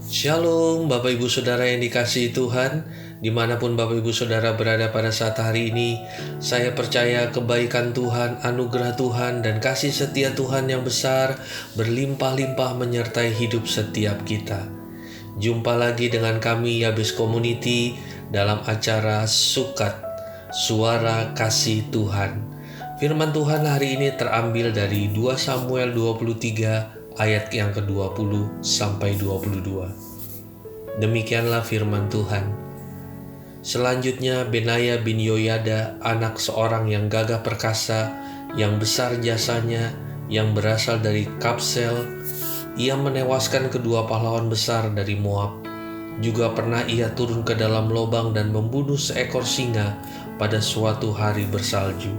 Shalom Bapak Ibu Saudara yang dikasihi Tuhan. Dimanapun Bapak Ibu Saudara berada pada saat hari ini, saya percaya kebaikan Tuhan, anugerah Tuhan, dan kasih setia Tuhan yang besar berlimpah-limpah menyertai hidup setiap kita. Jumpa lagi dengan kami Yabes Community dalam acara Sukat, Suara Kasih Tuhan. Firman Tuhan hari ini terambil dari 2 Samuel 23 ayat yang ke-20 sampai 22. Demikianlah firman Tuhan. Selanjutnya Benaya bin Yoyada, anak seorang yang gagah perkasa, yang besar jasanya, yang berasal dari Kabsel, ia menewaskan kedua pahlawan besar dari Moab. Juga pernah ia turun ke dalam lubang dan membunuh seekor singa pada suatu hari bersalju.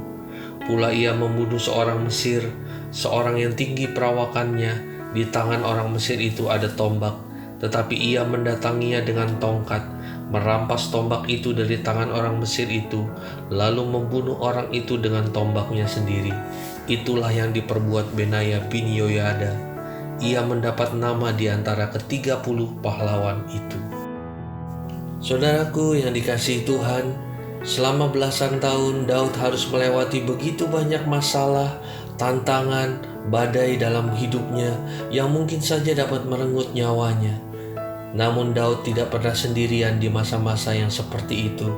Pula ia membunuh seorang Mesir, seorang yang tinggi perawakannya. Di tangan orang Mesir itu ada tombak, tetapi ia mendatanginya dengan tongkat, merampas tombak itu dari tangan orang Mesir itu, lalu membunuh orang itu dengan tombaknya sendiri. Itulah yang diperbuat Benaya bin Yoyada. Ia mendapat nama di antara ke-30 pahlawan itu. Saudaraku yang dikasihi Tuhan, selama belasan tahun Daud harus melewati begitu banyak masalah, tantangan, badai dalam hidupnya yang mungkin saja dapat merenggut nyawanya. Namun Daud tidak pernah sendirian di masa-masa yang seperti itu.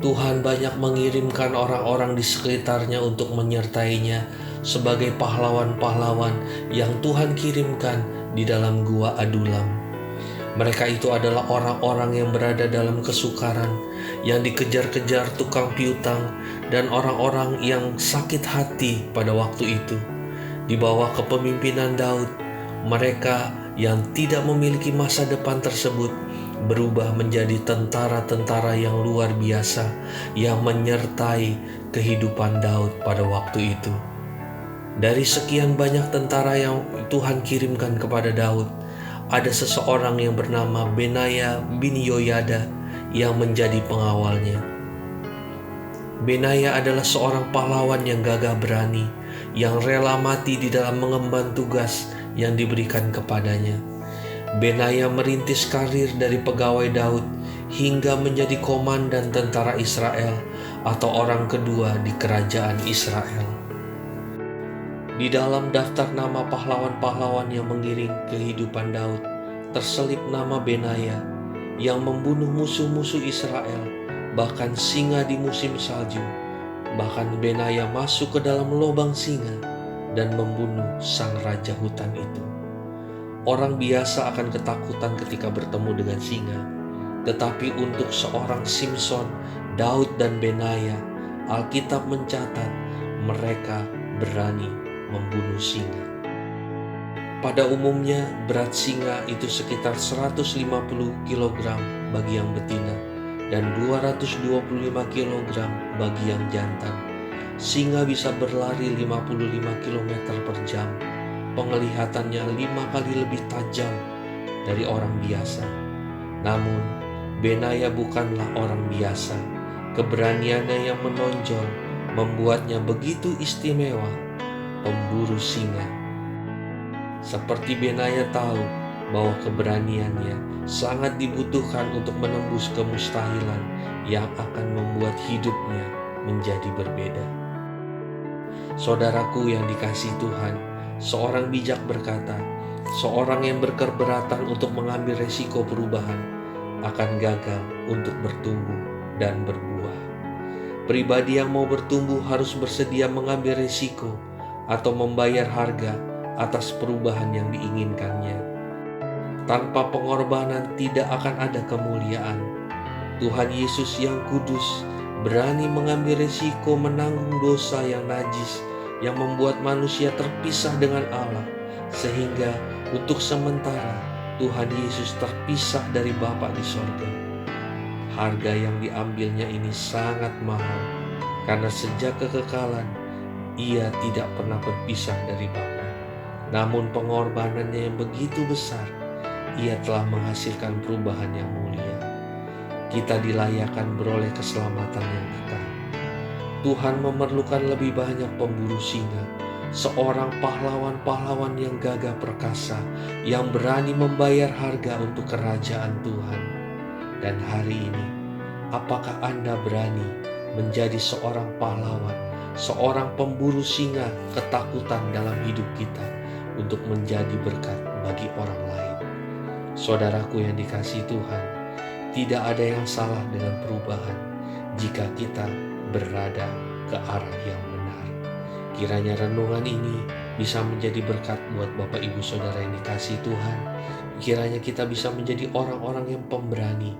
Tuhan banyak mengirimkan orang-orang di sekitarnya untuk menyertainya sebagai pahlawan-pahlawan yang Tuhan kirimkan di dalam gua Adulam. Mereka itu adalah orang-orang yang berada dalam kesukaran, yang dikejar-kejar tukang piutang, dan orang-orang yang sakit hati pada waktu itu. Di bawah kepemimpinan Daud, mereka yang tidak memiliki masa depan tersebut berubah menjadi tentara-tentara yang luar biasa yang menyertai kehidupan Daud pada waktu itu. Dari sekian banyak tentara yang Tuhan kirimkan kepada Daud, ada seseorang yang bernama Benaya bin Yoyada yang menjadi pengawalnya. Benaya adalah seorang pahlawan yang gagah berani, yang rela mati di dalam mengemban tugas yang diberikan kepadanya. Benaya merintis karir dari pegawai Daud hingga menjadi komandan tentara Israel atau orang kedua di kerajaan Israel. Di dalam daftar nama pahlawan-pahlawan yang mengiring kehidupan Daud, terselip nama Benaya yang membunuh musuh-musuh Israel, bahkan singa di musim salju. Bahkan Benaya masuk ke dalam lubang singa dan membunuh sang raja hutan itu. Orang biasa akan ketakutan ketika bertemu dengan singa, tetapi untuk seorang Simson, Daud dan Benaya, Alkitab mencatat mereka berani membunuh singa. Pada umumnya berat singa itu sekitar 150 kg bagi yang betina dan 225 kg bagi yang jantan. Singa bisa berlari 55 km per jam. Penglihatannya 5 kali lebih tajam dari orang biasa. Namun Benaya bukanlah orang biasa. Keberaniannya yang menonjol membuatnya begitu istimewa, pemburu singa. Seperti Benaya tahu bahwa keberaniannya sangat dibutuhkan untuk menembus kemustahilan yang akan membuat hidupnya menjadi berbeda. Saudaraku yang dikasihi Tuhan, seorang bijak berkata, seorang yang berkeberatan untuk mengambil resiko perubahan akan gagal untuk bertumbuh dan berbuah. Pribadi yang mau bertumbuh harus bersedia mengambil resiko atau membayar harga atas perubahan yang diinginkannya. Tanpa pengorbanan tidak akan ada kemuliaan. Tuhan Yesus yang kudus berani mengambil resiko menanggung dosa yang najis yang membuat manusia terpisah dengan Allah, sehingga untuk sementara Tuhan Yesus terpisah dari Bapa di sorga. Harga yang diambilnya ini sangat mahal, karena sejak kekekalan ia tidak pernah berpisah dari Bapa. Namun pengorbanannya yang begitu besar, ia telah menghasilkan perubahan yang mulia. Kita dilayakan beroleh keselamatan yang kekal. Tuhan memerlukan lebih banyak pemburu singa seorang pahlawan-pahlawan yang gagah perkasa, yang berani membayar harga untuk kerajaan Tuhan. Dan hari ini, apakah Anda berani menjadi seorang pahlawan, seorang pemburu singa ketakutan dalam hidup kita untuk menjadi berkat bagi orang lain? Saudaraku yang dikasihi Tuhan, tidak ada yang salah dengan perubahan jika kita berada ke arah yang benar. Kiranya renungan ini bisa menjadi berkat buat Bapak Ibu Saudara yang dikasihi Tuhan. Kiranya kita bisa menjadi orang-orang yang pemberani,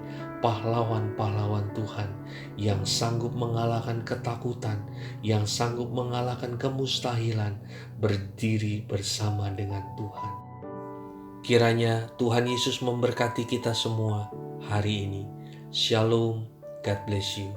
pahlawan-pahlawan Tuhan, yang sanggup mengalahkan ketakutan, yang sanggup mengalahkan kemustahilan, berdiri bersama dengan Tuhan. Kiranya Tuhan Yesus memberkati kita semua hari ini. Shalom, God bless you.